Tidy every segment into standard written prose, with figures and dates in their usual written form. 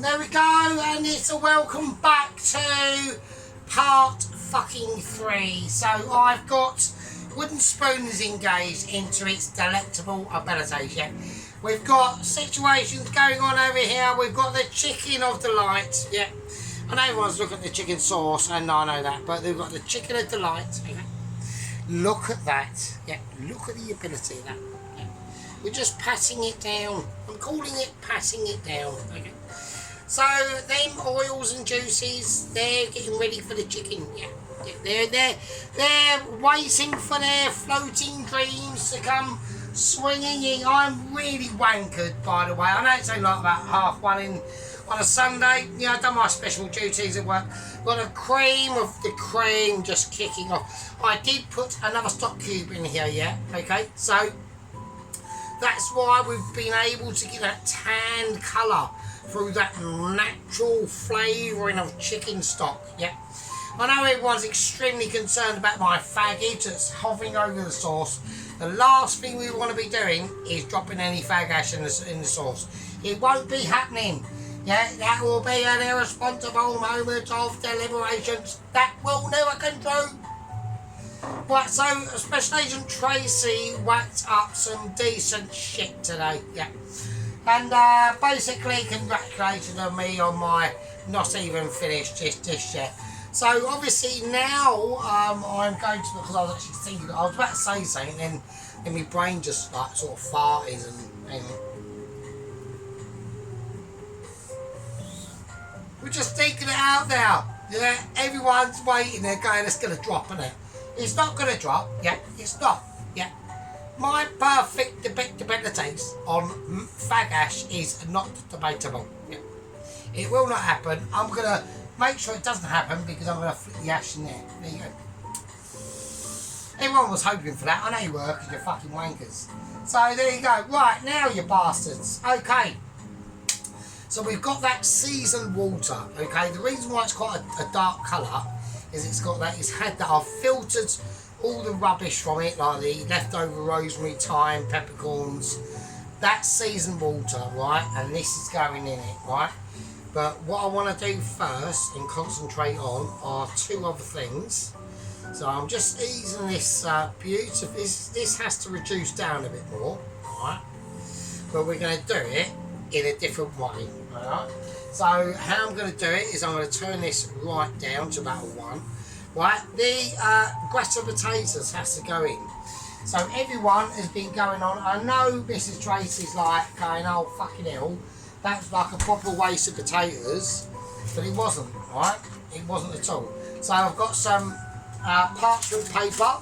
there we go, and it's a welcome back to part fucking 3. So I've got wooden spoons engaged into its delectable abilities. Yeah, we've got situations going on over here. We've got the chicken of delight. Yeah, I know everyone's looking at the chicken sauce, and I know that, but they've got the chicken of delight. Okay. Look at that. Yeah, look at the ability of that. Yeah. We're just patting it down. I'm calling it patting it down. Okay. So them oils and juices, they're getting ready for the chicken. Yeah. They're waiting for their floating dreams to come swinging in. I'm really wankered, by the way. I know it's only like about 1:30 on a Sunday. Yeah, I've done my special duties at work. Got a cream of the cream just kicking off. I did put another stock cube in here, yeah. Okay, so that's why we've been able to get that tanned colour through that natural flavouring of chicken stock. Yeah, I know everyone's extremely concerned about my faggot that's hovering over the sauce. The last thing we want to be doing is dropping any fag ash in the sauce. It won't be happening. Yeah, that will be an irresponsible moment of deliberations that will never come true. Right, so Special Agent Tracy whacked up some decent shit today. Yeah. And basically congratulated on me on my not even finished dish yet. So obviously now I'm going to, because I was actually thinking, I was about to say something, and then my brain just like sort of farted and we're just thinking it out now. Yeah, everyone's waiting, they're going, it's going to drop, isn't it? It's not going to drop. Yeah, it's not. Yeah. My perfect abilities on fag ash is not debatable. Yeah. It will not happen. I'm going to make sure it doesn't happen because I'm going to flick the ash in there. There you go. Everyone was hoping for that. I know you were because you're fucking wankers. So there you go. Right, now you bastards. Okay. So we've got that seasoned water. Okay. The reason why it's quite a dark colour is it's got that, it's had that, I've filtered all the rubbish from it, like the leftover rosemary, thyme, peppercorns, that's seasoned water, right, and this is going in it, right, but what I want to do first and concentrate on are two other things. So I'm just easing this beautiful, this has to reduce down a bit more, right, but we're going to do it in a different way, alright. So how I'm going to do it is I'm going to turn this right down to about 1. Right, the gratter potatoes has to go in. So everyone has been going on. I know Mrs. Tracy's like going, oh fucking hell, that's like a proper waste of potatoes, but it wasn't, right? It wasn't at all. So I've got some parchment paper,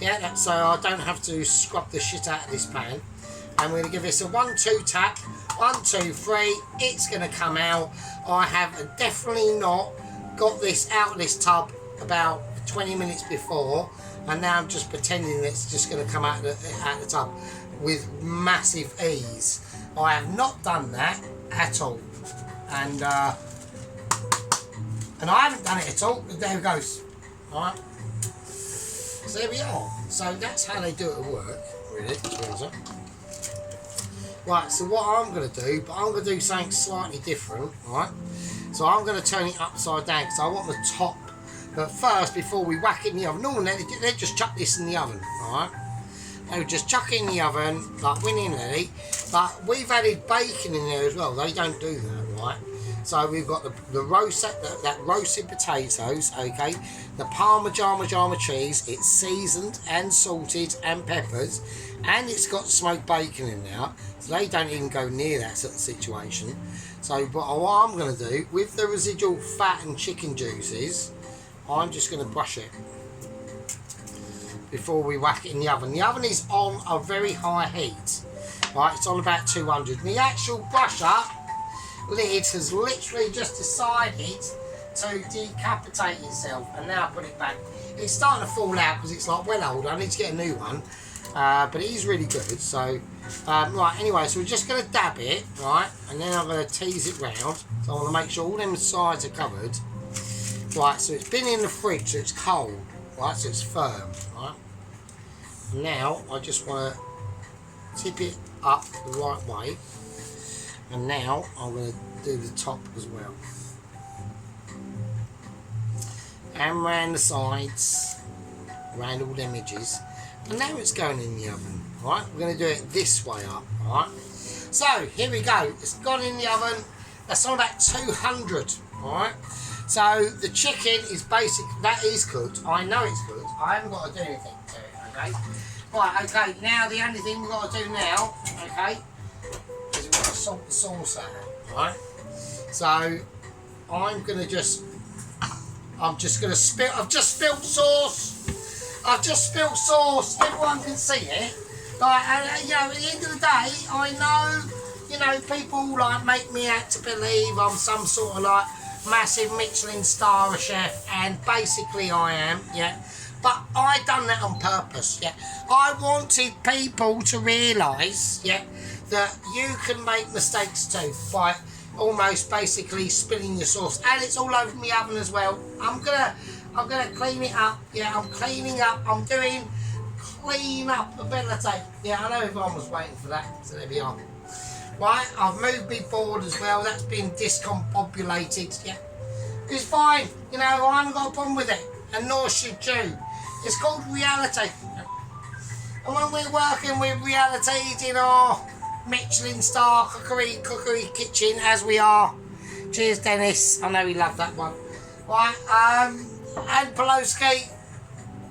yeah, so I don't have to scrub the shit out of this pan. I'm going to give this a 1-2 tap. 1, 2, 3. It's going to come out. I have definitely not got this out of this tub about 20 minutes before, and now I'm just pretending that it's just going to come out of the tub with massive ease. I have not done that at all, and I haven't done it at all. There it goes. All right. So there we are. So that's how they do it at work. Really, turns out. Right, so what I'm going to do, but I'm going to do something slightly different, right? So I'm going to turn it upside down because I want the top. But first, before we whack it in the oven, normally they just chuck this in the oven, right? They would just chuck it in the oven, like willy-nilly. But we've added bacon in there as well. They don't do that, right? So we've got the roasted potatoes, okay? The parmesan cheese. It's seasoned and salted and peppered, and it's got smoked bacon in there. So they don't even go near that sort of situation. So, but what I'm going to do with the residual fat and chicken juices, I'm just going to brush it before we whack it in the oven. The oven is on a very high heat, right? It's on about 200. And the actual brush up lid has literally just decided to decapitate itself, and now put it back. It's starting to fall out because it's like well old. I need to get a new one, but it is really good. So right, anyway, so we're just going to dab it, right, and then I'm going to tease it round. So I want to make sure all them sides are covered. Right, so it's been in the fridge, so it's cold, right, so it's firm, right. Now I just want to tip it up the right way, and now I'm going to do the top as well. And round the sides, around all them edges. And now it's going in the oven. Right, we're going to do it this way up. Right. So here we go. It's gone in the oven. That's on about 200. Right. So the chicken is that is cooked. I know it's cooked. I haven't got to do anything to it. Okay. Right. Okay. Now the only thing we've got to do now, okay, is we've got to salt the sauce out. Right. So I'm just going to spill. I've just spilled sauce. I've just spilled sauce. Everyone can see it. Like, and at the end of the day, I know, people like make me out to believe I'm some sort of like massive Michelin star chef, and basically I am, yeah. But I done that on purpose, yeah. I wanted people to realise, yeah, that you can make mistakes too by almost basically spilling your sauce, and it's all over my oven as well. I'm gonna clean it up, yeah. I'm cleaning up. I'm doing clean up ability. Yeah, I know everyone was waiting for that, so there we are. Right, I've moved my board as well. That's been discombobulated. Yeah, it's fine. I haven't got a problem with it, and nor should you. It's called reality. And when we're working with reality in our Michelin star cookery kitchen, as we are. Cheers, Dennis. I know he loved that one. Right, and Pelosi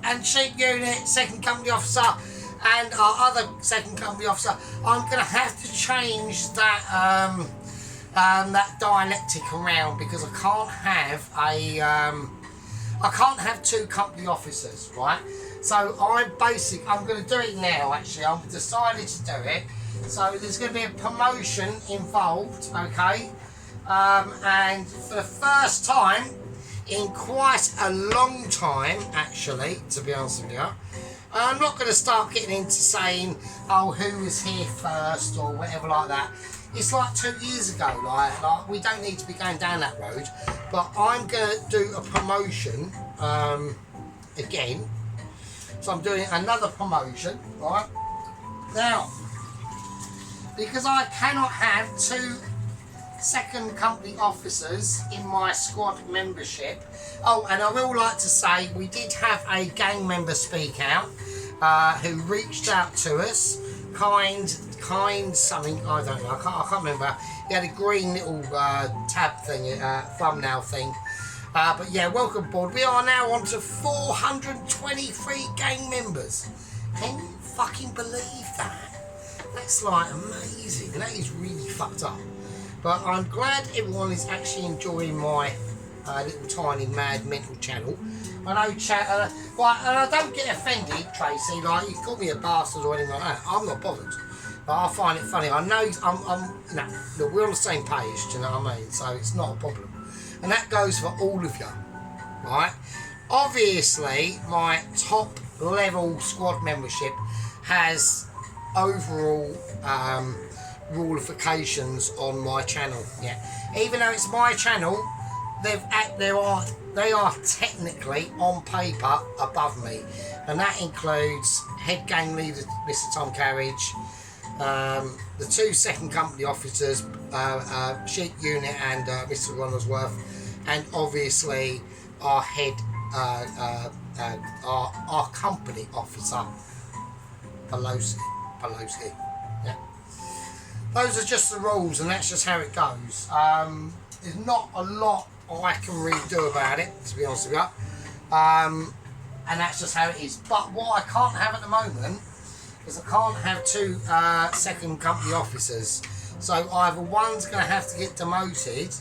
and Sheep Unit, second company officer, and our other second company officer. I'm going to have to change that that dialectic around, because I can't have two company officers, right? So I'm going to do it now. Actually, I've decided to do it. So there's going to be a promotion involved, okay? And for the first time in quite a long time, actually, to be honest with you, I'm not going to start getting into saying, oh, who was here first or whatever like that. It's like 2 years ago, like we don't need to be going down that road. But I'm going to do a promotion again. So I'm doing another promotion, right? Now, because I cannot have two second company officers in my squad membership. Oh, and I will like to say we did have a gang member speak out who reached out to us. Kind something, I don't know, I can't remember. He had a green little tab thing, thumbnail thing. But yeah, welcome aboard. We are now on to 423 gang members. Can you fucking believe that? That's like amazing. That is really fucked up. But I'm glad everyone is actually enjoying my little tiny mad mental channel. I know right, and I don't get offended, Tracy, like you call me a bastard or anything like that. I'm not bothered. But I find it funny. I know look, we're on the same page, do you know what I mean? So it's not a problem. And that goes for all of you, right? Obviously, my top level squad membership has overall rulifications on my channel. Yeah, even though it's my channel, they are technically on paper above me, and that includes head gang leader Mr. Tom Carriage, the two second company officers, Sheep Unit and Mr. Ronaldsworth, and obviously our head, our company officer, Pelosi. Yeah. Those are just the rules, and that's just how it goes. There's not a lot I can really do about it, to be honest with you. And that's just how it is. But what I can't have at the moment is I can't have two second company officers. So either one's going to have to get demoted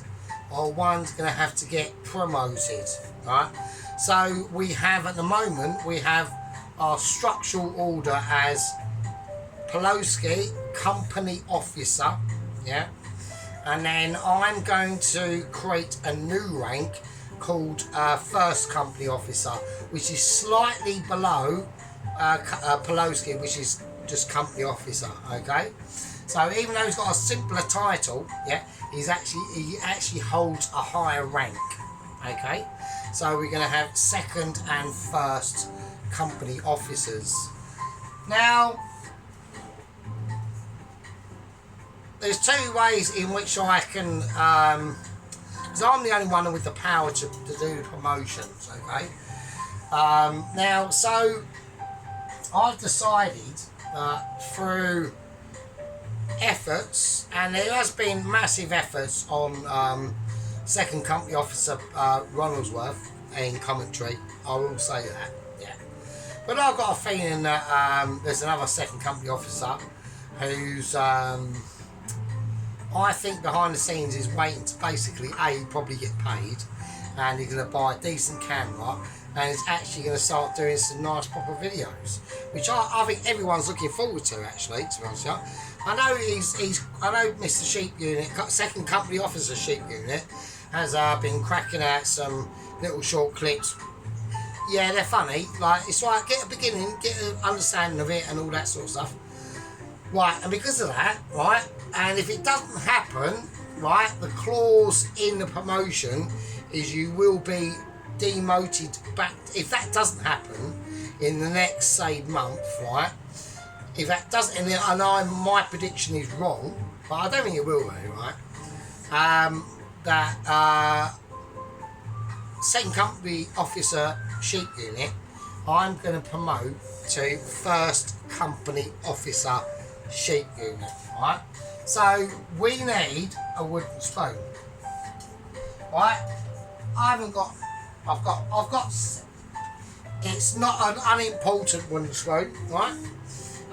or one's going to have to get promoted. Right? So we have at the moment, we have our structural order as Pelosi, company officer, yeah, and then I'm going to create a new rank called first company officer, which is slightly below Pelosi, which is just company officer. Okay, so even though he's got a simpler title, yeah, he actually holds a higher rank. Okay, so we're going to have second and first company officers. Now, there's two ways in which I can, because I'm the only one with the power to do the promotions, okay? Now, so I've decided through efforts, and there has been massive efforts on second company officer Ronaldsworth in commentary, I will say that, yeah. But I've got a feeling that there's another second company officer who's, I think behind the scenes is waiting to basically probably get paid, and he's going to buy a decent camera, and he's actually going to start doing some nice proper videos, which I think everyone's looking forward to, actually, to be honest with you. I know I know Mr. Sheep Unit, second company officer Sheep Unit, has been cracking out some little short clips. Yeah, they're funny. Like, it's like, get a beginning, get an understanding of it and all that sort of stuff. Right, and because of that, right, and if it doesn't happen, right, the clause in the promotion is you will be demoted back. If that doesn't happen in the next, say, month, right, if that doesn't, my prediction is wrong, but I don't think it will be, right, that second company officer Sheep Unit, I'm going to promote to first company officer Sheep Unit, right? So we need a wooden spoon, right? I've got, it's not an unimportant wooden spoon, right?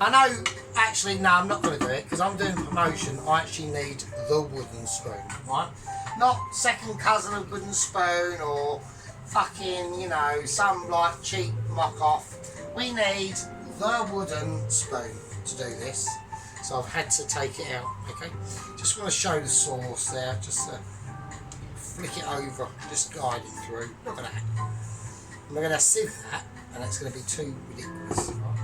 I know, actually, no, I'm not going to do it, because I'm doing promotion. I actually need the wooden spoon, right? Not second cousin of wooden spoon, or fucking, you know, some like cheap mock-off. We need the wooden spoon to do this. So I've had to take it out, okay? Just want to show the source there, just flick it over, just guide it through. Look at that. And we're going to sieve that, and it's going to be too ridiculous, right?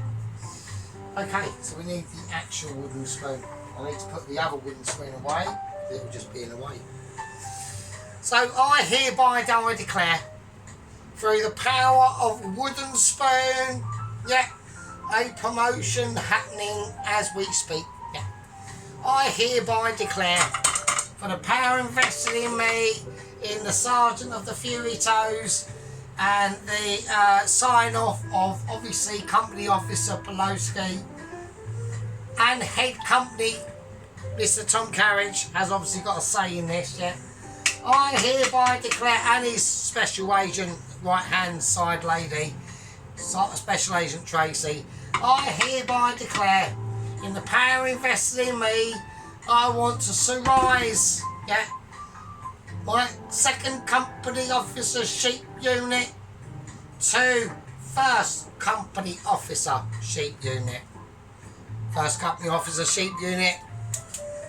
Okay, so we need the actual wooden spoon. I need to put the other wooden spoon away. It will just be in the way. So I hereby declare, through the power of wooden spoon, yeah, a promotion happening as we speak. Yeah, I hereby declare, for the power invested in me, in the Sergeant of the Fury Toes, and the sign off of obviously Company Officer Poloski, and Head Company Mr. Tom Carriage has obviously got a say in this, yeah. I hereby declare, and his special agent, right hand side lady, Special Agent Tracy, I hereby declare, in the power invested in me, I want to surmise, yeah, my second company officer Sheep Unit to first company officer Sheep Unit. First company officer Sheep Unit,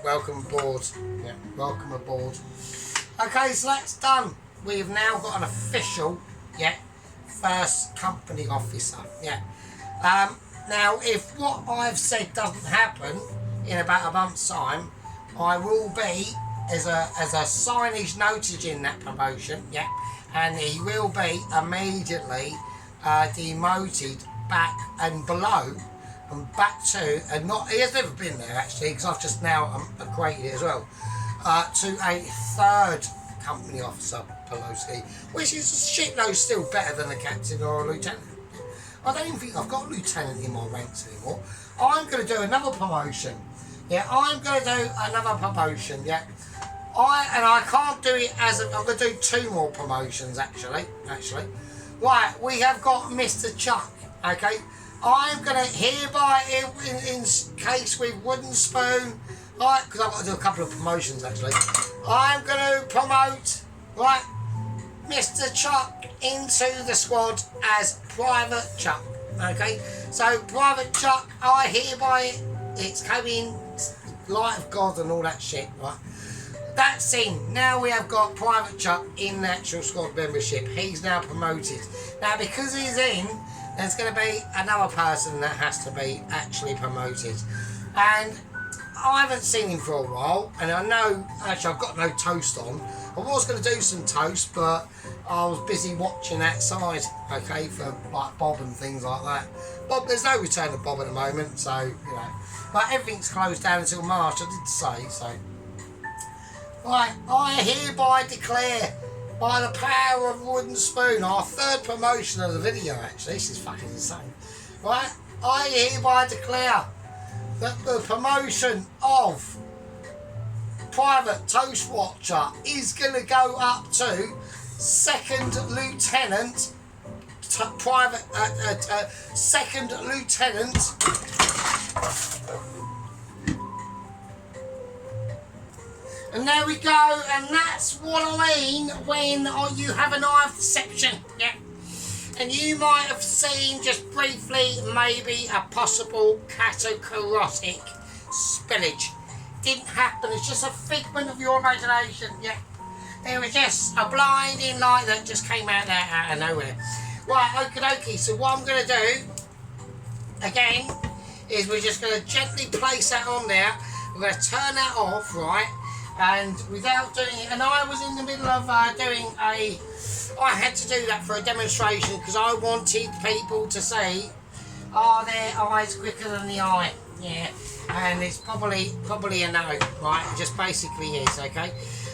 welcome aboard. Yeah, welcome aboard. Okay, so that's done. We've now got an official, yeah, first company officer. Yeah. Now, if what I've said doesn't happen in about a month's time, I will be as a signage notage in that promotion. Yeah, and he will be immediately demoted back and below and back to, and not, he has never been there actually, because I've just now created it as well, to a third company officer Pelosi, which is a shitload still better than a captain or a lieutenant. I don't even think I've got a lieutenant in my ranks anymore. I'm going to do another promotion. Yeah, I'm going to do another promotion. Yeah, I can't do it as I'm going to do two more promotions actually. Right, we have got Mr. Chuck. Okay, I'm going to hereby, in case with wooden spoon, right, because I've got to do a couple of promotions actually. I'm going to promote, right, Mr. Chuck into the squad as Private Chuck. Okay, so Private Chuck, I hereby, it's coming, light of God and all that shit, right? That's in. Now we have got Private Chuck in the actual squad membership. He's now promoted. Now because he's in, there's going to be another person that has to be actually promoted. And I haven't seen him for a while, and I know, actually I've got no toast on. I was going to do some toast, but I was busy watching outside, okay, for like Bob and things like that. Bob, there's no return of Bob at the moment, so, you know. But everything's closed down until March, I did say, so. Right, I hereby declare, by the power of Wooden Spoon, our third promotion of the video, actually, this is fucking insane. Right, I hereby declare that the promotion of Private Toast Watcher is going to go up to Second Lieutenant, Second Lieutenant, and there we go, and that's what I mean when you have an eye of deception, yeah. And you might have seen just briefly maybe a possible catacrotic spillage. Didn't happen, it's just a figment of your imagination, yeah. It was just a blinding light that just came out there out of nowhere. Right, okie dokie, so what I'm going to do, again, is we're just going to gently place that on there. We're going to turn that off, right, and without doing it, and I was in the middle of I had to do that for a demonstration because I wanted people to see, are their eyes quicker than the eye? Yeah, and it's probably a no, right? It just basically is, okay?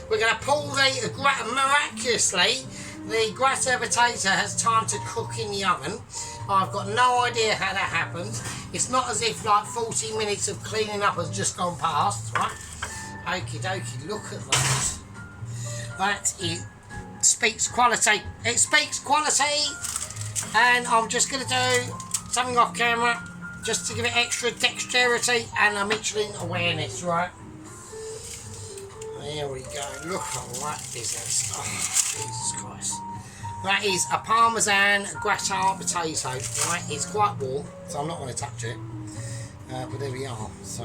We're going to pull miraculously, the gratin potato has time to cook in the oven. I've got no idea how that happens. It's not as if like 40 minutes of cleaning up has just gone past, right? Okie dokie, look at that. That is... speaks quality. It speaks quality, and I'm just going to do something off camera just to give it extra dexterity and a Michelin awareness, right? There we go. Look at that business. Oh, Jesus Christ. That is a parmesan gratin potato, right? It's quite warm, so I'm not going to touch it. But there we are. So,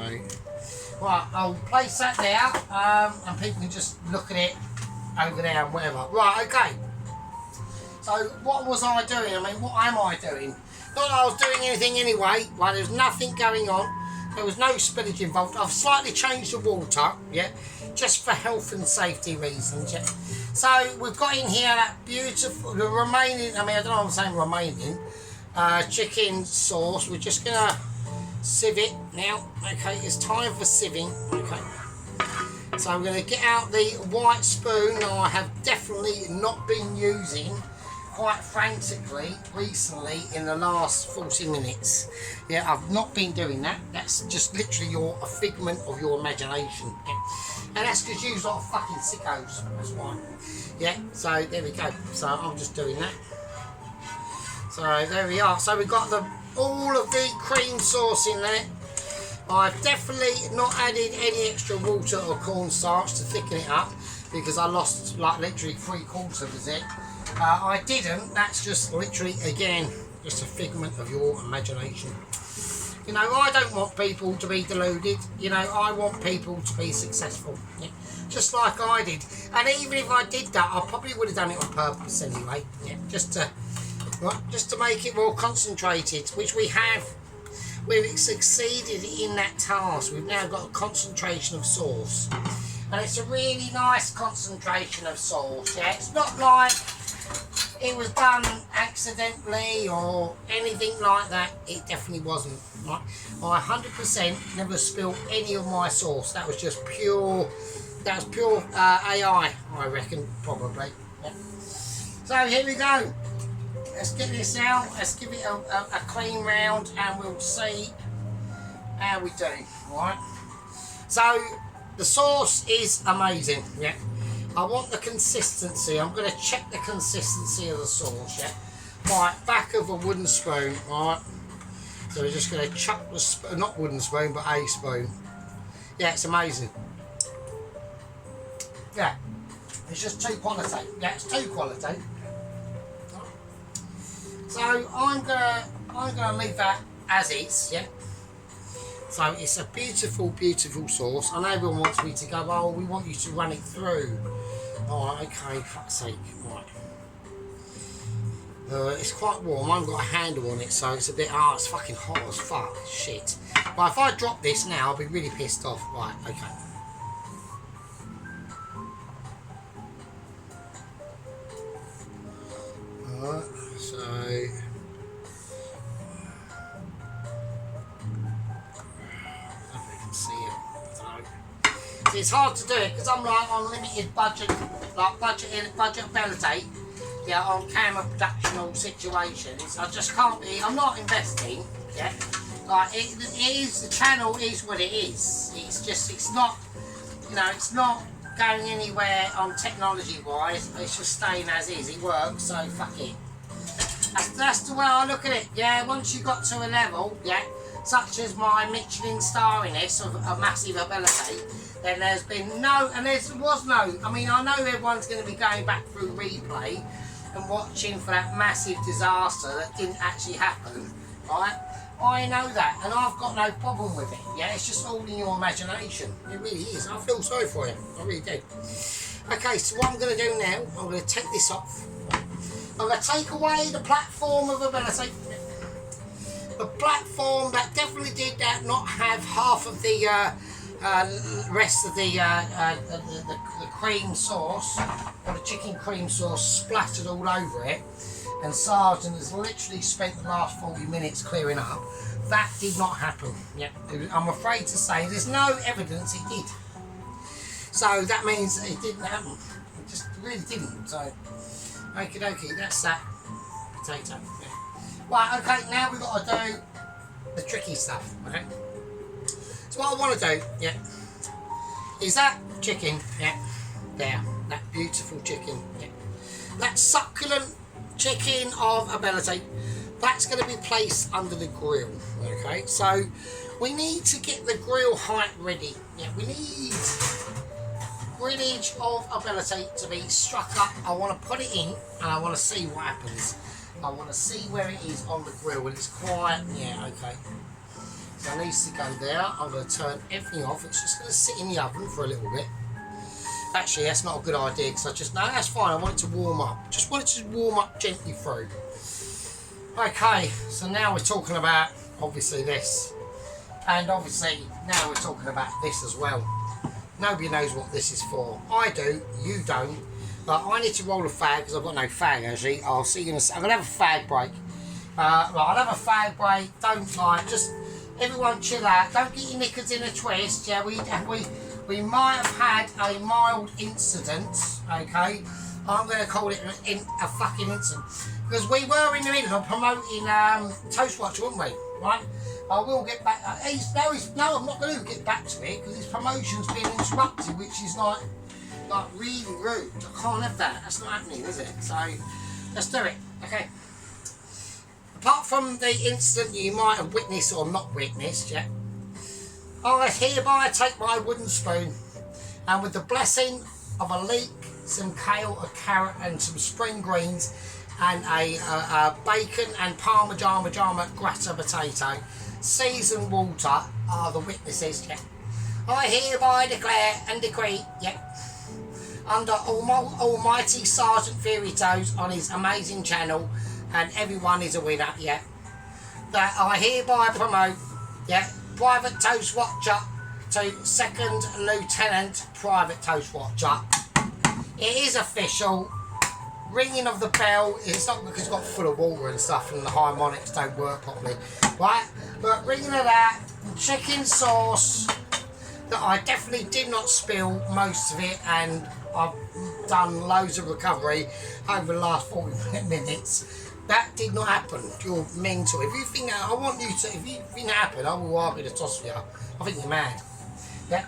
right, I'll place that there, and people can just look at it over there and whatever. Right, okay. So what was I doing? I mean, what am I doing? Not that I was doing anything anyway. Right, there's nothing going on. There was no spillage involved. I've slightly changed the water, yeah, just for health and safety reasons, yeah. So we've got in here that beautiful, the remaining, I mean, I don't know what I'm saying remaining, chicken sauce. We're just going to sieve it now. Okay, it's time for sieving. Okay. So I'm going to get out the white spoon that I have definitely not been using quite frantically recently in the last 40 minutes. Yeah, I've not been doing that. That's just literally a figment of your imagination. Yeah. And that's because you're lot of fucking sickos. That's why. Yeah, so there we go. So I'm just doing that. So there we are. So we've got all of the cream sauce in there. I've definitely not added any extra water or cornstarch to thicken it up because I lost like literally 3/4 of it. I didn't. That's just literally, again, just a figment of your imagination. You know, I don't want people to be deluded. You know, I want people to be successful. Yeah? Just like I did. And even if I did that, I probably would have done it on purpose anyway. Yeah, just to make it more concentrated, which we have. We've succeeded in that task. We've now got a concentration of sauce. And it's a really nice concentration of sauce. Yeah, it's not like it was done accidentally or anything like that. It definitely wasn't. Right? I 100% never spilled any of my sauce. That was just pure. That was pure AI, I reckon, probably. Yeah. So here we go. Let's get this out. Let's give it a clean round, and we'll see how we do. Right. So the sauce is amazing. Yeah. I want the consistency. I'm going to check the consistency of the sauce, yeah? Right, back of a wooden spoon, right? So we're just going to chuck the spoon, not wooden spoon, but a spoon. Yeah, it's amazing. Yeah, it's just too quality. Yeah, it's too quality. So I'm gonna leave that as is, yeah? So it's a beautiful, beautiful sauce. I know everyone wants me to go, oh, we want you to run it through. Oh, okay, fuck's sake, right. It's quite warm, I haven't got a handle on it, so it's a bit, it's fucking hot as fuck, shit. Well, if I drop this now, I'll be really pissed off. Right, okay. Alright, so... see it. So, it's hard to do it because I'm like on limited budget, like budget ability, yeah, on camera productional situations. I just can't be. I'm not investing, yeah. Like it is, the channel is what it is. It's just, it's not, you know, it's not going anywhere on technology wise. It's just staying as is. It works, so fuck it. That's the way I look at it. Yeah, once you got to a level, yeah, such as my Michelin starriness of a massive ability, then there's been no, and there was no, I mean, I know everyone's going to be going back through replay and watching for that massive disaster that didn't actually happen, right? I know that, and I've got no problem with it, yeah? It's just all in your imagination. It really is. I feel sorry for you. I really do. Okay, so what I'm going to do now, I'm going to take this off. I'm going to take away the platform of ability. The platform that definitely did not have half of the rest of the cream sauce, or the chicken cream sauce splattered all over it, and Sergeant has literally spent the last 40 minutes clearing up. That did not happen. Yeah, I'm afraid to say there's no evidence it did. So that means it didn't happen. It just really didn't. So, okie dokie, that's that potato. Yeah. Right, okay, now we've got to do the tricky stuff, okay? So what I want to do, yeah, is that chicken, yeah, there, that beautiful chicken, yeah, that succulent chicken of ability, that's going to be placed under the grill, okay? So we need to get the grill height ready, yeah, we need grillage of ability to be struck up. I want to put it in and I want to see what happens. I want to see where it is on the grill, and it's quite, yeah, okay. So it needs to go there. I'm going to turn everything off. It's just going to sit in the oven for a little bit. Actually, that's not a good idea because no, that's fine. I want it to warm up. Just want it to warm up gently through. Okay, so now we're talking about, obviously, this. And obviously, now we're talking about this as well. Nobody knows what this is for. I do, you don't. But I need to roll a fag because I've got no fag actually. I'll see you in a second. I'm going to have a fag break. Right, I'll have a fag break. Don't like, just everyone chill out. Don't get your knickers in a twist. Yeah, we might have had a mild incident. Okay, I'm going to call it a fucking incident because we were in the middle of promoting Toast Watch, weren't we? Right. I will get back. No, I'm not going to get back to it because his promotion's been interrupted, which is like really rude. I can't have that. That's not happening, is it? So let's do it. Okay. Apart from the incident you might have witnessed or not witnessed, yeah, I hereby take my wooden spoon and with the blessing of a leek, some kale, a carrot and some spring greens and a bacon and parmesan gratta potato, seasoned water are the witnesses, yeah. I hereby declare and decree, yeah, under Almighty Sergeant Fairy Toes on his amazing channel, and everyone is a winner, yeah, that I hereby promote, yeah, Private Toast Watcher to Second Lieutenant Private Toast Watcher. It is official. Ringing of the bell, it's not because it's got full of water and stuff and the harmonics don't work properly, right? But ringing of that, chicken sauce that I definitely did not spill most of it, and I've done loads of recovery over the last 40 minutes. That did not happen. You're mental. If you think that, if you think that happened, I will argue the toss with you. I think you're mad. Yeah.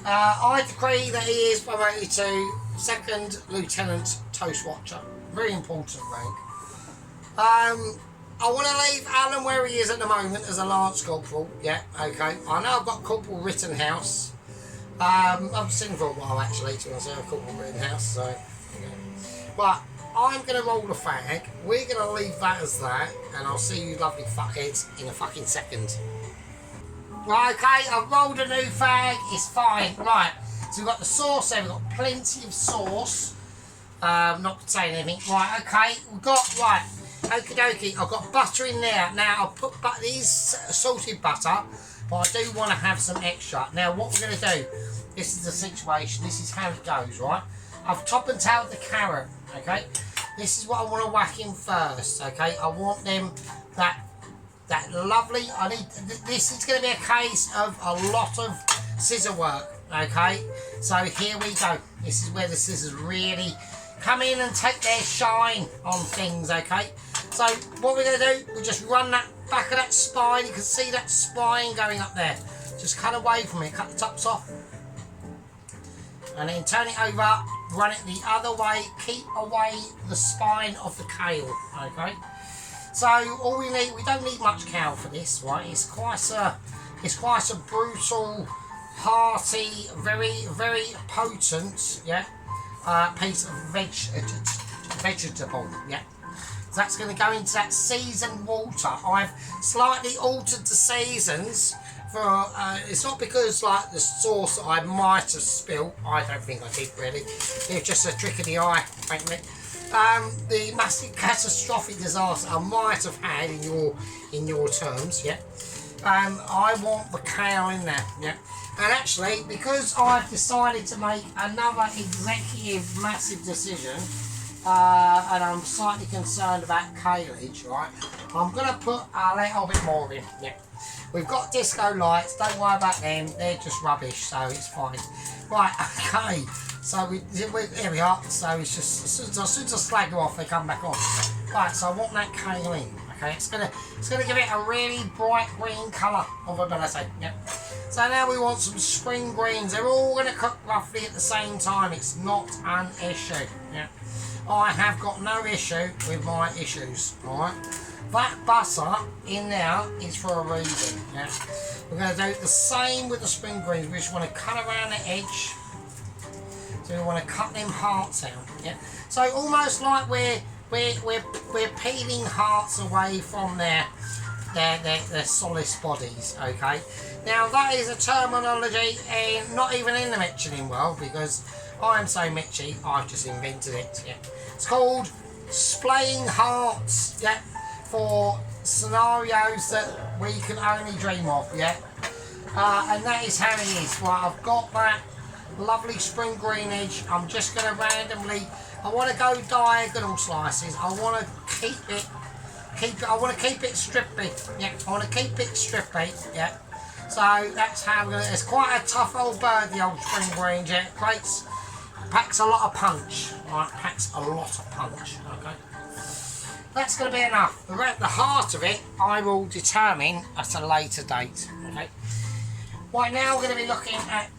I decree that he is promoted to Second Lieutenant Toast Watcher. Very important rank. I want to leave Alan where he is at the moment as a Lance Corporal. Yeah, okay. I know I've got Corporal Rittenhouse. I've seen for a while actually to myself, Corporal Rittenhouse. So, yeah. But I'm going to roll the fag. We're going to leave that as that. And I'll see you lovely fuckheads in a fucking second. Okay, I've rolled a new fag. It's fine. Right. So we've got the sauce there. We've got plenty of sauce. Not saying anything. Right, okay. We've got, right. Okie dokie. I've got butter in there. Now, I'll put these salted butter. but I do want to have some extra. Now what we're going to do, this is the situation, this is how it goes, right? I've top and tailed the carrot, okay? This is what I want to whack in first, okay? I want them that lovely, this is going to be a case of a lot of scissor work, okay? So here we go. This is where the scissors really come in and take their shine on things, okay? So what we're going to do, we just run that back of that spine. You can see that spine going up there. Just cut away from it, cut the tops off. And then turn it over, run it the other way, keep away the spine of the kale, okay? So all we need, we don't need much kale for this, right? It's quite a brutal, hearty, very potent, yeah, piece of vegetable, yeah. So that's going to go into that seasoned water. I've slightly altered the seasons for, it's not because like the sauce that I might have spilled, I don't think I did really, it's just a trick of the eye, frankly. The massive catastrophic disaster I might have had in your terms, yeah. I want the kale in there, yeah. And actually, because I've decided to make another executive massive decision, and I'm slightly concerned about kaleage, right? I'm going to put a little bit more in, yeah. We've got disco lights, don't worry about them, they're just rubbish, so it's fine. Right, okay, so here we are, so it's just, as soon as I slag them off, they come back on. Right, so I want that kale in, okay? It's gonna give it a really bright green colour of ability, yeah. So now we want some spring greens, they're all gonna cook roughly at the same time, it's not an issue, yeah. I have got no issue with my issues, alright? That butter in there is for a reason, yeah. We're going to do the same with the spring greens. We just want to cut around the edge. So we want to cut them hearts out, yeah. So almost like we're peeling hearts away from their solid bodies, okay. Now that is a terminology and not even in the Michelin world because I'm so Mitchy, I've just invented it, yeah. It's called splaying hearts, yeah. For scenarios that we can only dream of, yeah. And that is how it is. Right, I've got that lovely spring greenage. I'm just going to randomly, I want to go diagonal slices. I want to keep it, I want to keep it strippy, yeah. I want to keep it strippy, yeah. So that's how I'm going to, it's quite a tough old bird, the old spring greens, yeah. Packs a lot of punch, right, packs a lot of punch, okay. That's going to be enough. The heart of it, I will determine at a later date. Okay. Right now, we're going to be looking at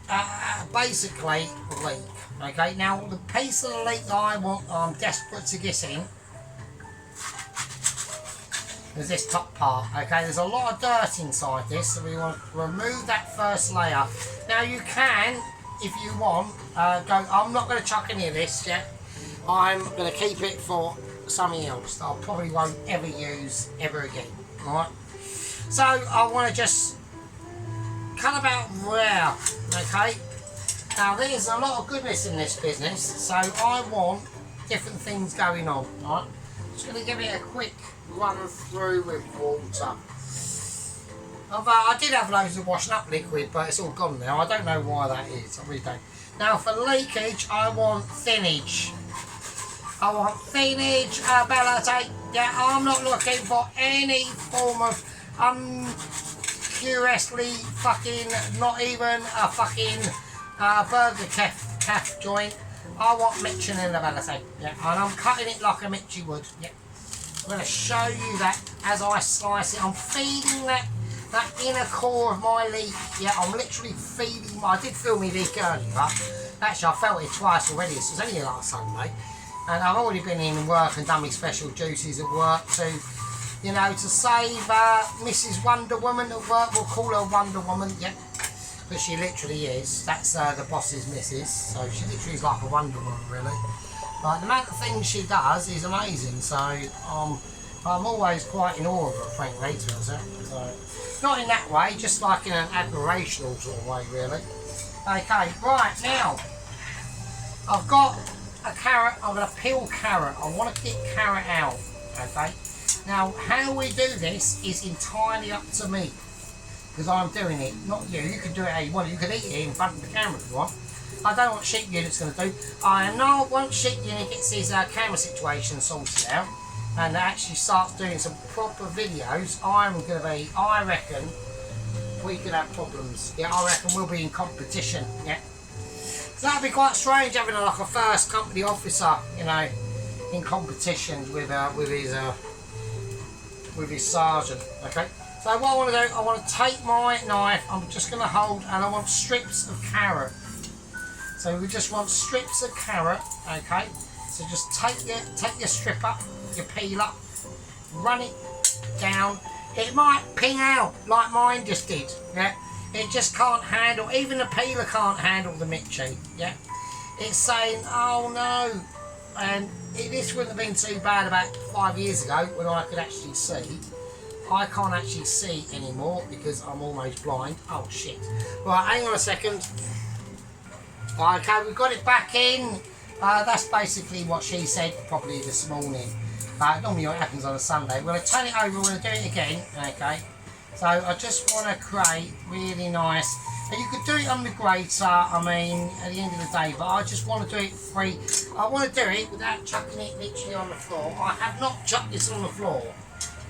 basically the leek. Okay. Now, the piece of the leek that I'm desperate to get in is this top part. Okay. There's a lot of dirt inside this, so we want to remove that first layer. Now, you can, if you want, go. I'm not going to chuck any of this yet. I'm going to keep it for something else that I probably won't ever use ever again, alright? So I want to just cut about there, okay? Now there's a lot of goodness in this business, so I want different things going on, alright? Just going to give it a quick run through with water. I did have loads of washing up liquid, but it's all gone now. I don't know why that is, I really don't. Now for leakage, I want thinnage. I want thinnage ability. Yeah, I'm not looking for any form of curiously fucking, not even a fucking burger calf joint. I want Michelin ability. Yeah, and I'm cutting it like a Mitchy would. Yeah, I'm going to show you that as I slice it. I'm feeding that inner core of my leek. Yeah, I'm literally feeding. I did feel me leek earlier, but actually I felt it twice already. This was only last Sunday. And I've already been in work and done my special duties at work to, you know, to save Mrs. Wonder Woman at work. We'll call her Wonder Woman, yeah. But she literally is. That's the boss's missus. So she literally is like a Wonder Woman, really. Like, the amount of things she does is amazing. So I'm always quite in awe of her, frankly, to be honest. So, not in that way, just like in an admirational sort of way, really. Okay, right, now, I've got a carrot. I'm going to peel carrot. I want to get carrot out, okay? Now, how we do this is entirely up to me. because I'm doing it, not you. You can do it how you want. You can eat it in front of the camera if you want. I don't know what Sheep Unit's going to do. I know once Sheep Unit gets his camera situation sorted out and actually starts doing some proper videos, I'm going to be, I reckon, we could have problems. Yeah, I reckon we'll be in competition. Yeah. So that'd be quite strange having like a first company officer, you know, in competition with his sergeant. Okay. So what I want to do, I want to take my knife. I'm just going to hold, and I want strips of carrot. So we just want strips of carrot. Okay. So just take your stripper, your peeler, run it down. It might ping out like mine just did. Yeah. It just can't handle, even the peeler can't handle the Mitchie. Yeah. It's saying, oh no. And this wouldn't have been too bad about 5 years ago when I could actually see. I can't actually see anymore because I'm almost blind. Oh shit. Right, hang on a second. Okay, we've got it back in. That's basically what she said probably this morning. Normally what happens on a Sunday. We're going to turn it over, we're going to do it again. Okay. So I just want to create really nice. And you could do it on the grater, I mean, at the end of the day, but I just want to do it free. I want to do it without chucking it literally on the floor. I have not chucked this on the floor.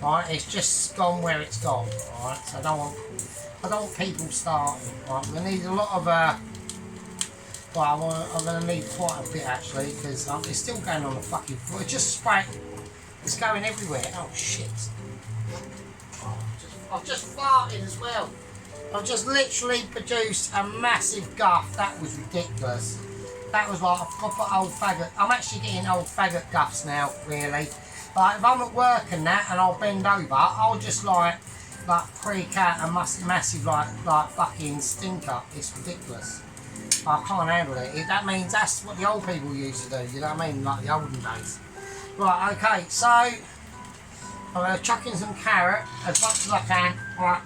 Right, it's just gone where it's gone. Right, so I don't want people starting. Right, I'm gonna need a lot of well, I'm gonna need quite a bit actually because it's still going on the fucking floor. It just sprayed. It's going everywhere. Oh shit! Oh, I've just farted as well. I've just literally produced a massive guff. That was ridiculous. That was like a proper old faggot. I'm actually getting old faggot guffs now, really. Like if I'm at work and that, and I'll bend over, I'll just like freak out a massive like fucking stinker. It's ridiculous. I can't handle it. That means that's what the old people used to do. You know what I mean? Like the olden days. Right. Okay. So I'm gonna chuck in some carrot as much as I can. Right.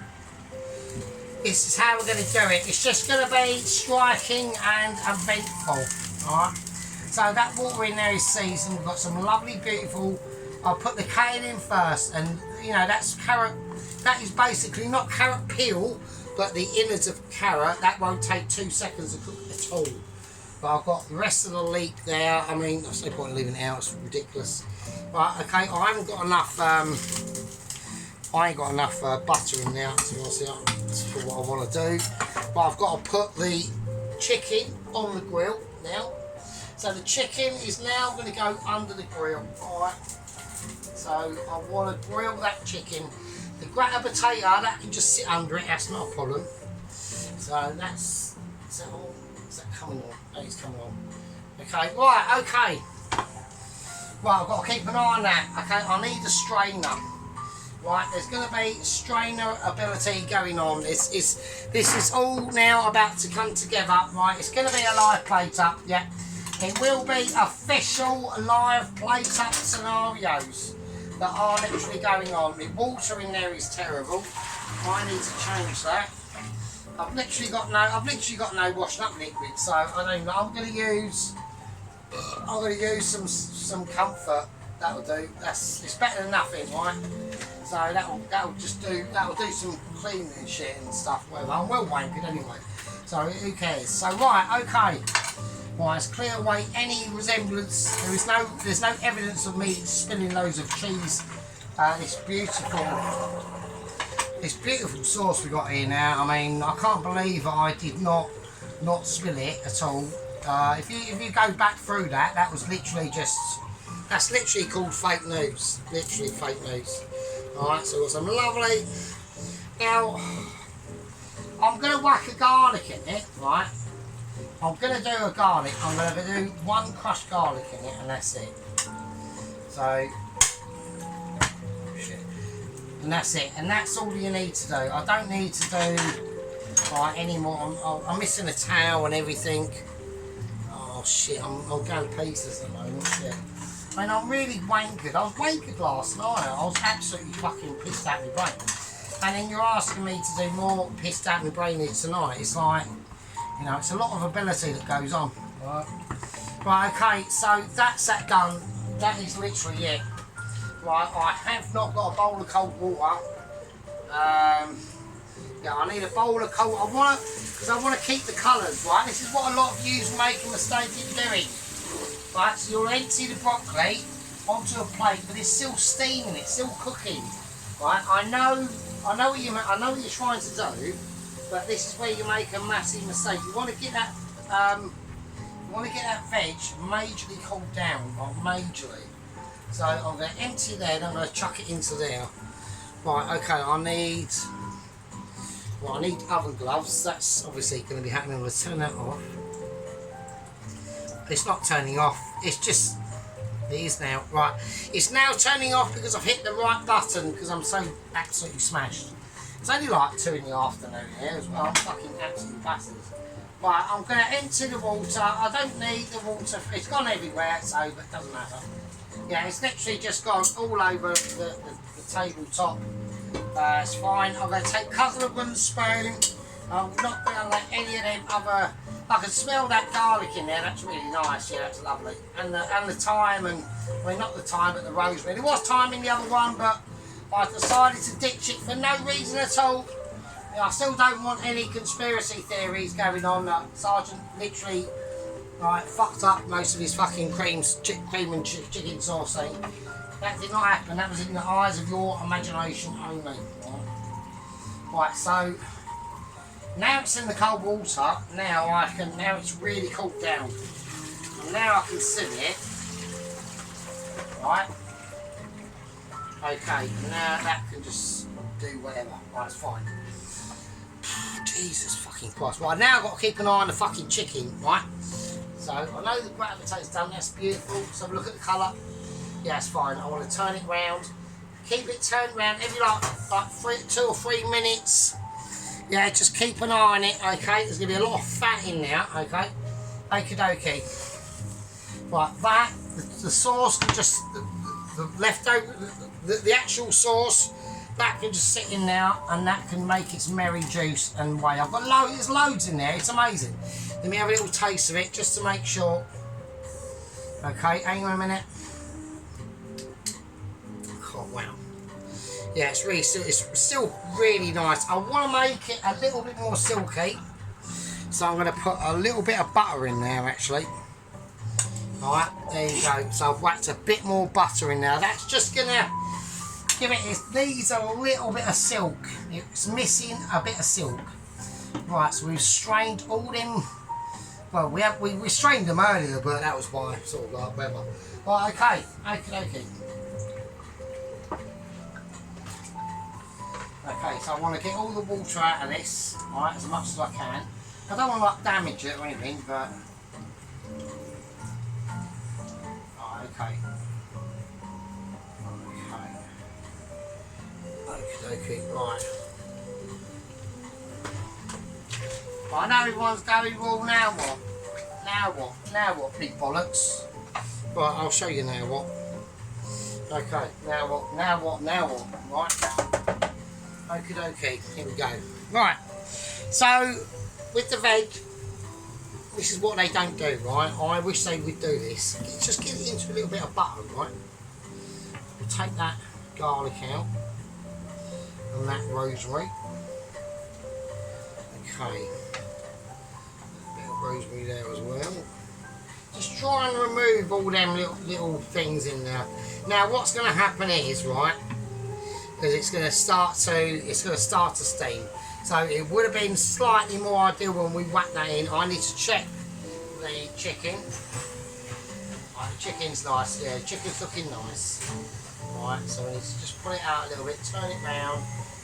This is how we're gonna do it. It's just gonna be striking and eventful. All right. So that water in there is seasoned. We've got some lovely, beautiful. I'll put the kale in first, and you know that's carrot. That is basically not carrot peel, but the innards of carrot. That won't take 2 seconds to cook at all. But I've got the rest of the leek there. I mean, there's no point in leaving it out. It's ridiculous. Right, okay. I haven't got enough. I ain't got enough butter in there for what I want to do. But I've got to put the chicken on the grill now. So the chicken is now going to go under the grill. All right. So I want to grill that chicken. The grated potato, that can just sit under it, that's not a problem. So that's, is that coming on? That is coming on. Okay, right, okay. Right, I've got to keep an eye on that. Okay, I need a strainer. Right, there's going to be strainer ability going on. This is all now about to come together. Right, it's going to be a live plate up, yeah. It will be official live plate up scenarios that are literally going on. The water in there is terrible. I need to change that. I've literally got no washing up liquid, so I don't know. I'm going to use some comfort. That'll do. It's better than nothing, right? So that'll do some cleaning and shit and stuff. Whatever. I'm well wankered anyway. So who cares? So right, okay. Right, let's clear away any resemblance. There's no evidence of me spilling loads of cheese. This beautiful sauce we got here now. I mean, I can't believe I did not spill it at all. If you go back through that was literally that's literally called fake news. Literally fake news. All right, so we've got some lovely. Now, I'm gonna whack a garlic in it, right? I'm going to do a garlic. I'm going to do 1 crushed garlic in it, and that's it. So, shit. And that's it. And that's all you need to do. I don't need to do any more. I'm missing a towel and everything. Oh shit! I'm going pieces at the moment. Shit. I mean, I'm really wankered. I was wankered last night. I was absolutely fucking pissed out of my brain. And then you're asking me to do more pissed out of my brain tonight. It's like. You know, it's a lot of ability that goes on. Right, okay, so that's that done. That is literally it. Right, I have not got a bowl of cold water. Yeah, I need a bowl of cold. Because I want to keep the colours, right? This is what a lot of you make a mistake in doing. Right, so you'll empty the broccoli onto a plate, but it's still steaming, it's still cooking. Right, I know what you're trying to do, but this is where you make a massive mistake. You want to get that veg majorly cooled down, like majorly. So I'm going to empty there, and I'm going to chuck it into there. Right, okay, I need oven gloves. That's obviously going to be happening. I'm going to turn that off. It's not turning off, it's just, it is now. Right, it's now turning off because I've hit the right button because I'm so absolutely smashed. It's only like 2 in the afternoon here as well. I'm fucking absolutely battered. Right, I'm going to empty the water. I don't need the water, it's gone everywhere, so it doesn't matter. Yeah, it's literally just gone all over the tabletop. It's fine. I'm going to take a couple of wooden spoons. I'm not going to let any of them other. I can smell that garlic in there. That's really nice. Yeah, that's lovely. And the thyme, and well, not the thyme, but the rosemary. There was thyme in the other one, but I decided to ditch it for no reason at all. I still don't want any conspiracy theories going on. Sergeant literally fucked up most of his fucking cream and chicken sauce thing. That did not happen. That was in the eyes of your imagination only. Right, so now it's in the cold water. Now it's really cooled down. And now I can sieve it. Right. Okay, now that can just do whatever. Right, it's fine. Jesus fucking Christ. Right, now I've got to keep an eye on the fucking chicken, right? So, I know the gravitate's done, that's beautiful. Let's have a look at the colour. Yeah, it's fine. I want to turn it round. Keep it turned round every like 2 or 3 minutes. Yeah, just keep an eye on it, okay? There's going to be a lot of fat in there, okay? Okie dokie. Right, the sauce can just, the leftover, the actual sauce, that can just sit in there and that can make its merry juice and way. I've got there's loads in there, it's amazing. Let me have a little taste of it just to make sure. Okay, hang on a minute. Oh, wow. Yeah, it's still really nice. I want to make it a little bit more silky. So I'm going to put a little bit of butter in there actually. Alright, there you go. So I've whacked a bit more butter in there. That's just going to give it, needs a little bit of silk. It's missing a bit of silk. Right, so we've strained all them. Well, we strained them earlier, but that was why, sort of like weather. Right, okay. Okay, so I want to get all the water out of this, right, as much as I can. I don't want to like damage it or anything, but okay. Okay, right. I know everyone's going, well, now what? Now what, big bollocks? Right, I'll show you now what. Okay, now what, right? Okay, here we go. Right, so with the veg, this is what they don't do, right? I wish they would do this. Just get it into a little bit of butter, right? We'll take that garlic out and that rosemary. Okay, a bit of rosemary there as well. Just try and remove all them little things in there. Now, what's going to happen is, right? Because it's going to start to steam. So it would have been slightly more ideal when we whack that in. I need to check the chicken. Right, the chicken's nice, yeah, the chicken's looking nice. Right, so we need to just pull it out a little bit, turn it round.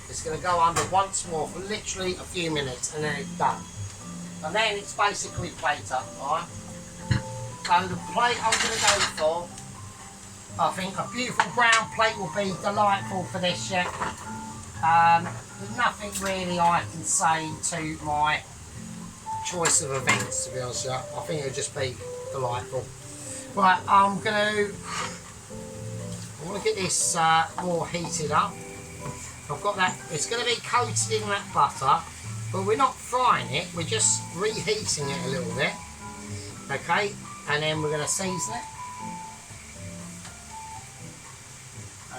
It's going to go under once more for literally a few minutes and then it's done. And then it's basically plate up, right? So the plate I'm going to go for, I think a beautiful brown plate will be delightful for this, yeah. There's nothing really I can say to my choice of events, to be honest with you. I think it'll just be delightful. Right, I want to get this more heated up. I've got that, it's going to be coated in that butter, but we're not frying it, we're just reheating it a little bit. Okay, and then we're going to season it.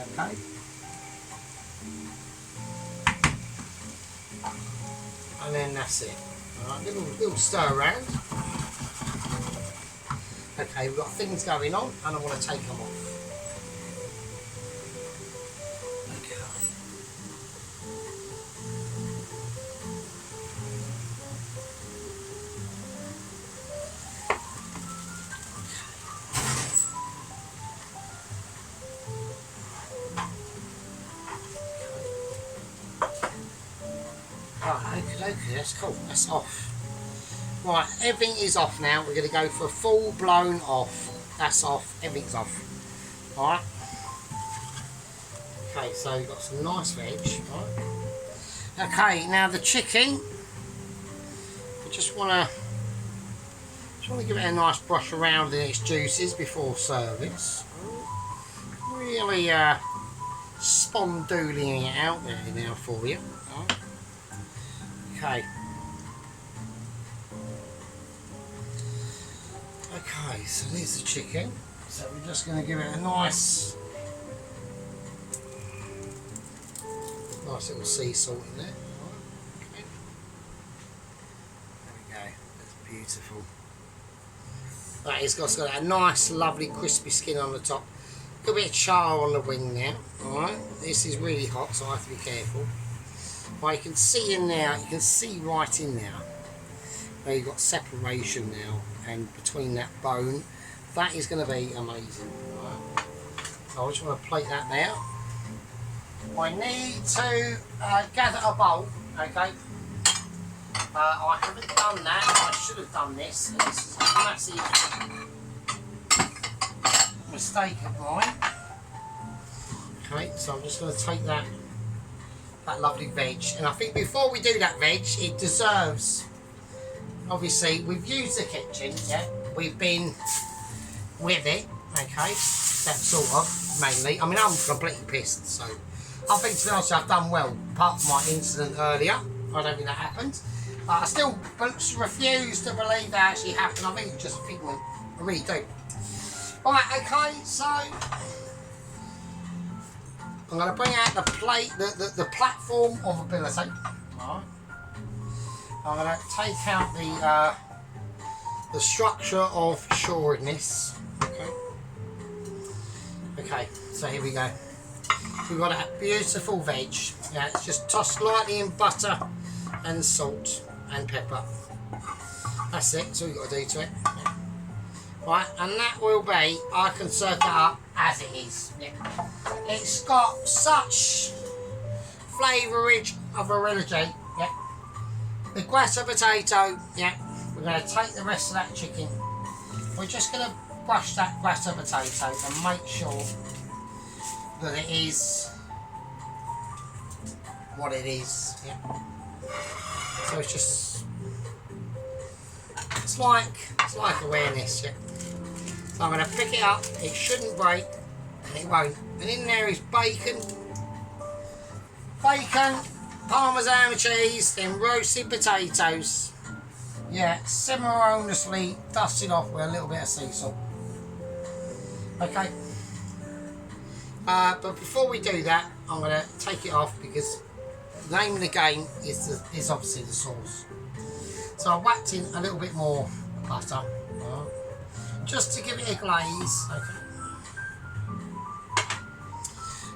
Okay. and then that's it. Alright, little stir around. Okay, we've got things going on, and I want to take them off. Right, okay, that's cool, that's off. Right, everything is off now. We're going to go for full blown off. That's off, everything's off. Alright. Okay, so you've got some nice veg. Right. Okay, now the chicken. I just want to give it a nice brush around in its juices before service. Really spondooling it out there now for you. Right. Okay. Okay, so there's the chicken. So we're just going to give it a nice little sea salt in there. Okay. There we go. That's beautiful. That is got a nice, lovely, crispy skin on the top. A little bit of char on the wing now. Alright, this is really hot, so I have to be careful. Well, you can see in there, you can see right in there where you've got separation now, and between that bone, that is going to be amazing. Right. So I just want to plate that now. I need to gather a bowl, okay. I haven't done that. I should have done this. This is a massive mistake of mine. Okay, so I'm just going to take that lovely veg, and I think before we do that veg, it deserves. Obviously, we've used the kitchen, yeah. We've been with it, okay. That sort of mainly. I mean, I'm completely pissed, so I think to be honest, I've done well. Apart from my incident earlier, I don't think that happened. I still refuse to believe that actually happened. I think it's just a figment. I really do. Right, okay, so I'm going to bring out the plate, the platform of ability. Right. I'm going to take out the structure of assuredness. Okay. Okay, so here we go. We've got a beautiful veg. Yeah, it's just tossed lightly in butter and salt and pepper. That's it. That's all you've got to do to it. Yeah. Right, and that will be. I can serve that up as it is. Yeah. It's got such flavourage of origin. Yeah. The grasso potato. Yeah. We're going to take the rest of that chicken. We're just going to brush that grasso potato and make sure that it is what it is. Yeah. So it's just it's like awareness. Yeah. So I'm going to pick it up. It shouldn't break, and it won't. And in there is bacon, parmesan cheese, then roasted potatoes. Yeah, simultaneously dusted off with a little bit of sea salt. Okay. But before we do that, I'm going to take it off because the name of the game is obviously the sauce. So I whacked in a little bit more butter, just to give it a glaze. Okay.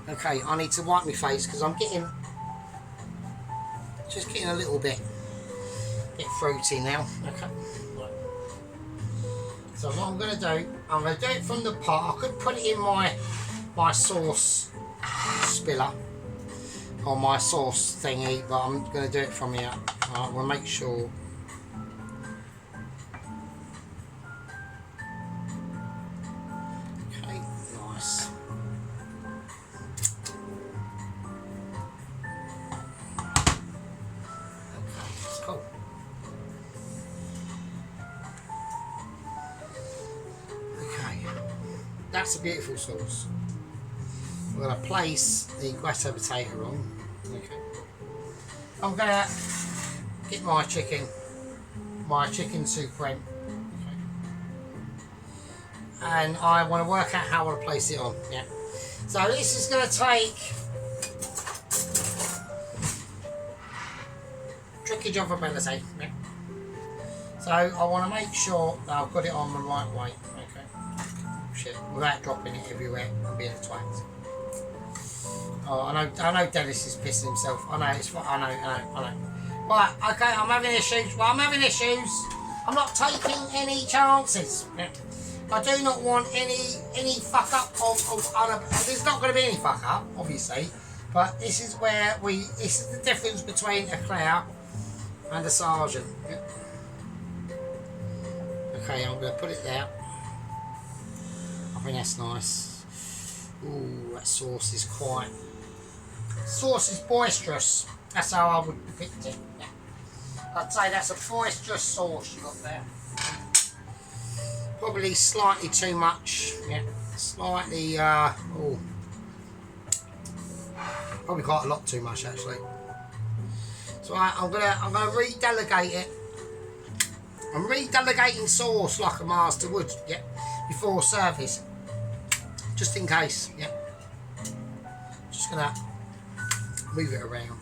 Okay, I need to wipe my face because I'm just getting a little bit fruity now. Okay. So what I'm going to do, I'm going to do it from the pot. I could put it in my sauce spiller or my sauce thingy, but I'm going to do it from here. I will make sure. Okay, nice. Okay, that's cool. Okay, that's a beautiful sauce. We're going to place the grasso potato on. Okay. I'm going to get my chicken supreme. Okay. And I want to work out how I want to place it on. Yeah. So this is going to take package of ability. Yeah. So I want to make sure that I've got it on the right way. Okay. Shit, without dropping it everywhere and being a twat. Oh, I know Dennis is pissing himself. I know, it's I know. Right, okay, I'm having issues. Well, I'm having issues. I'm not taking any chances. Yeah. I do not want any fuck up there's not going to be any fuck up, obviously. But this is where this is the difference between a clout and a sergeant. Yeah. Okay, I'm going to put it there. I think that's nice. Ooh, that sauce is boisterous. That's how I would depict it. Yeah. I'd say that's a boisterous sauce you got there. Probably slightly too much. Yeah, slightly. Probably quite a lot too much actually. So I'm gonna redelegate it. I'm redelegating sauce like a master would. Yeah, before service, just in case. Yeah, just gonna move it around.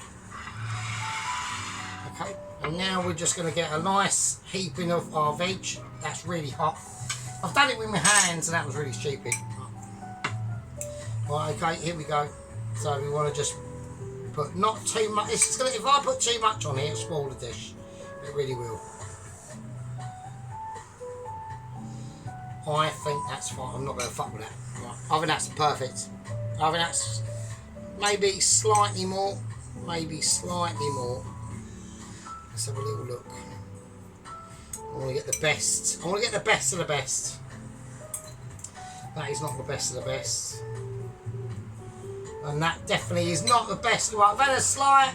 Okay, and now we're just going to get a nice heaping of our veg. That's really hot. I've done it with my hands and that was really stupid. Right, okay, here we go. So we want to just put not too much. If I put too much on here, it'll spoil the dish. It really will. I think that's fine. I'm not going to fuck with that. Right. I think that's perfect. I think that's maybe slightly more. Maybe slightly more. Let's have a little look. I want to get the best. I want to get the best of the best. That is not the best of the best. And that definitely is not the best. Right, I've had a slight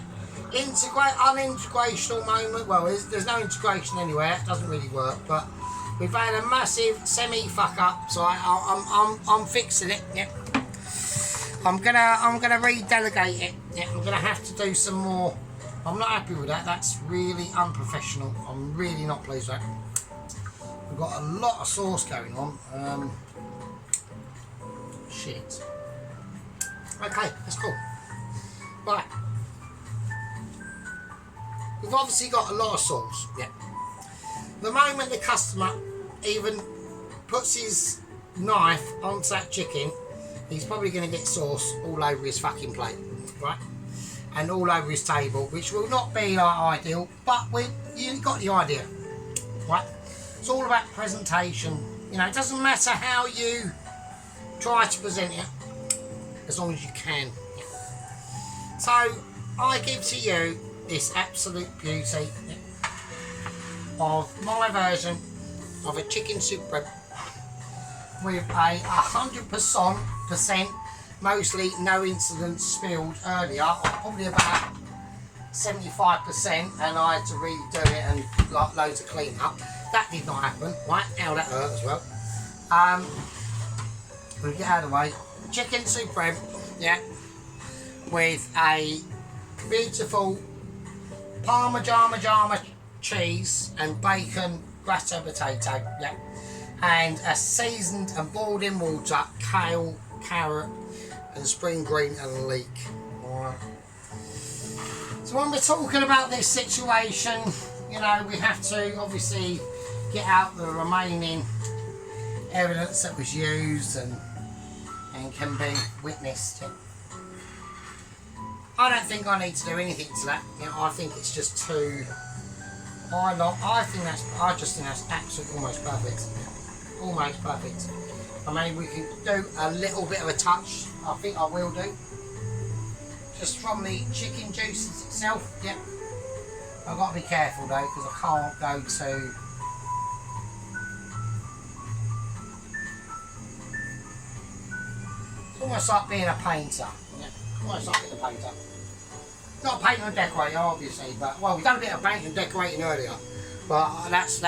unintegrational moment. Well, there's no integration anywhere. It doesn't really work. But we've had a massive semi-fuck up. So I'm fixing it. Yeah. I'm gonna redelegate it. Yeah, I'm gonna have to do some more. I'm not happy with that. That's really unprofessional. I'm really not pleased with that. We've got a lot of sauce going on. Shit. Okay, that's cool. Right. We've obviously got a lot of sauce. Yeah. The moment the customer even puts his knife onto that chicken, he's probably going to get sauce all over his fucking plate, right? And all over his table, which will not be like ideal, but you got the idea, right? It's all about presentation. You know, it doesn't matter how you try to present it, as long as you can. So I give to you this absolute beauty of my version of a chicken soup bread with a 100%, mostly no incidents spilled earlier, probably about 75%, and I had to redo it and like loads of clean up. That did not happen, right? Ow, that hurt as well. We'll get out of the way. Chicken soup bread, yeah, with a beautiful parmesan cheese and bacon gratin potato, yeah, and a seasoned and boiled in water kale, carrot and spring green and leek. Alright. So when we're talking about this situation, you know, we have to obviously get out the remaining evidence that was used and can be witnessed. I don't think I need to do anything to that. You know, I think it's just too. I just think that's absolutely almost perfect. Almost perfect. I mean, we can do a little bit of a touch. I think I will do. Just from the chicken juices itself. Yep. I've got to be careful though, because I can't go to. It's almost like being a painter. Yeah. Almost like being a painter. Not a painter and decorator, obviously, but well, we've done a bit of painting and decorating earlier, but that's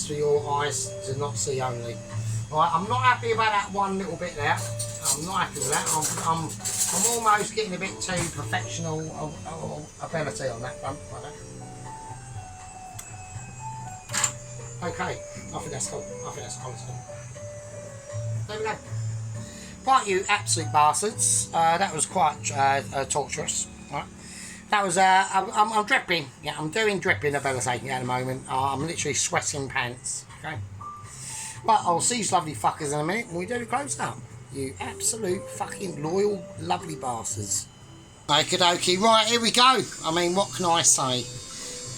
for your eyes to not see only. Right, I'm not happy about that one little bit there. I'm not happy with that. I'm almost getting a bit too professional ability on that front. Okay, I think that's cool. I think that's cool. There we go. Right, you absolute bastards. That was quite torturous. Right. That was I'm dripping. Yeah, I'm doing dripping ability at the moment. I'm literally sweating pants. Okay. Well, I'll see you lovely fuckers in a minute when we do the close up. You absolute fucking loyal, lovely bastards. Okie dokie. Right, here we go. I mean, what can I say?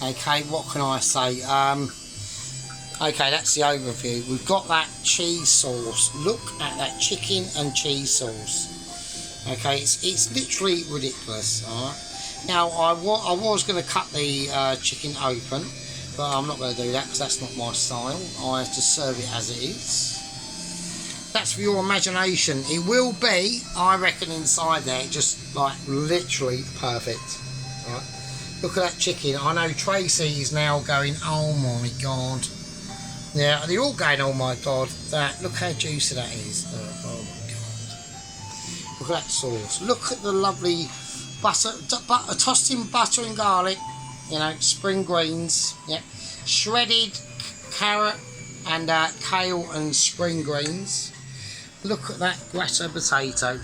Okay, what can I say? Okay, that's the overview. We've got that cheese sauce. Look at that chicken and cheese sauce. Okay, it's literally ridiculous. All right. Now, I was going to cut the chicken open, but I'm not going to do that because that's not my style. I have to serve it as it is. That's for your imagination. It will be, I reckon, inside there, just like literally perfect. All right. Look at that chicken. I know Tracy is now going, oh my god. Yeah, they're all going, oh my god. Look how juicy that is. Oh my god. Look at that sauce. Look at the lovely butter, tossed in butter and garlic. You know, spring greens. Yeah, shredded carrot and kale and spring greens. Look at that gratter potato.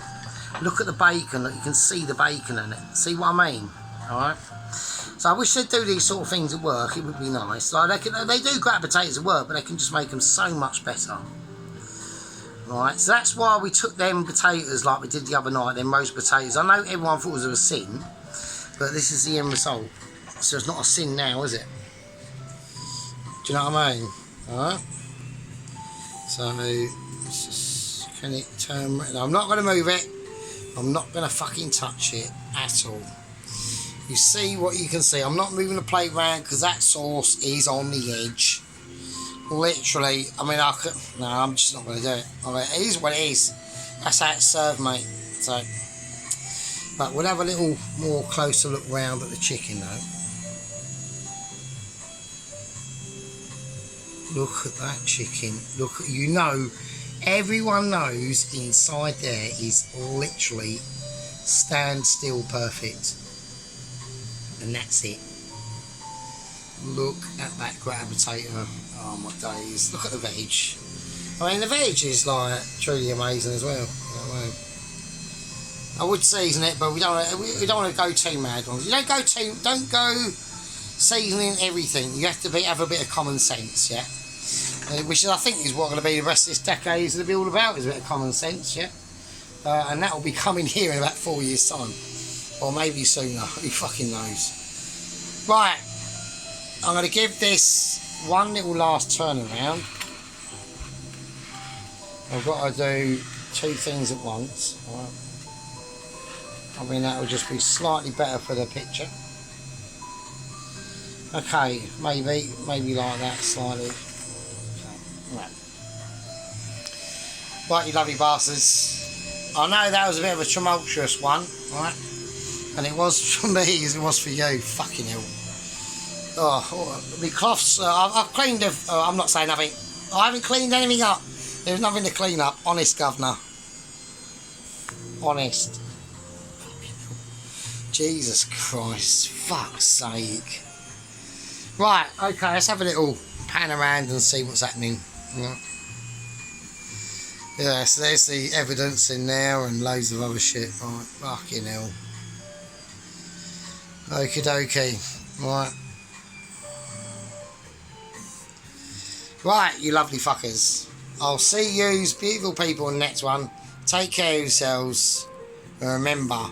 Look at the bacon. Look, you can see the bacon in it. See what I mean? All right. So I wish they'd do these sort of things at work. It would be nice. Like they do gratter potatoes at work, but they can just make them so much better. Right, so that's why we took them potatoes like we did the other night, them roast potatoes. I know everyone thought it was a sin, but this is the end result. So it's not a sin now, is it? Do you know what I mean? Alright. So, can it turn... No, I'm not going to move it. I'm not going to fucking touch it at all. You see what you can see. I'm not moving the plate round because that sauce is on the edge. Literally, I mean, no, I'm just not going to do it. I mean, it is what it is. That's how it's served, mate. So, but we'll have a little more closer look round at the chicken, though. Look at that chicken. Look, you know, everyone knows inside there is literally standstill perfect. And that's it. Look at that gratter potato. Oh my days. Look at the veg. I mean, the veg is like truly amazing as well. You know what I mean? I would season it, but we don't want to go too mad on it. You don't go seasoning everything. You have to have a bit of common sense, yeah. Which I think is what going to be the rest of this decade is going to be all about, is a bit of common sense, yeah. And that will be coming here in about 4 years' time, or maybe sooner. Who fucking knows? Right. I'm going to give this one little last turn around. I've got to do two things at once. Right. I mean, that will just be slightly better for the picture. Okay, maybe like that slightly. Okay. Right, you lovely bastards. I know that was a bit of a tumultuous one, right? And it was for me as it was for you. Fucking hell. Oh, the cloths, I've cleaned them. I'm not saying nothing. I haven't cleaned anything up. There's nothing to clean up. Honest, governor. Honest. Jesus Christ. Fuck's sake. Right, okay, let's have a little pan around and see what's happening. Yeah, so there's the evidence in there and loads of other shit. Right, fucking hell. Okie dokie. Right. Right, you lovely fuckers. I'll see yous, beautiful people, in the next one. Take care of yourselves. And remember,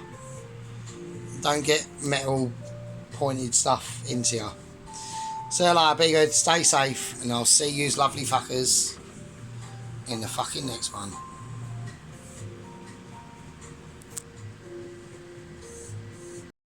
don't get metal pointed stuff into you. See you later, be good, stay safe, and I'll see yous lovely fuckers in the fucking next one.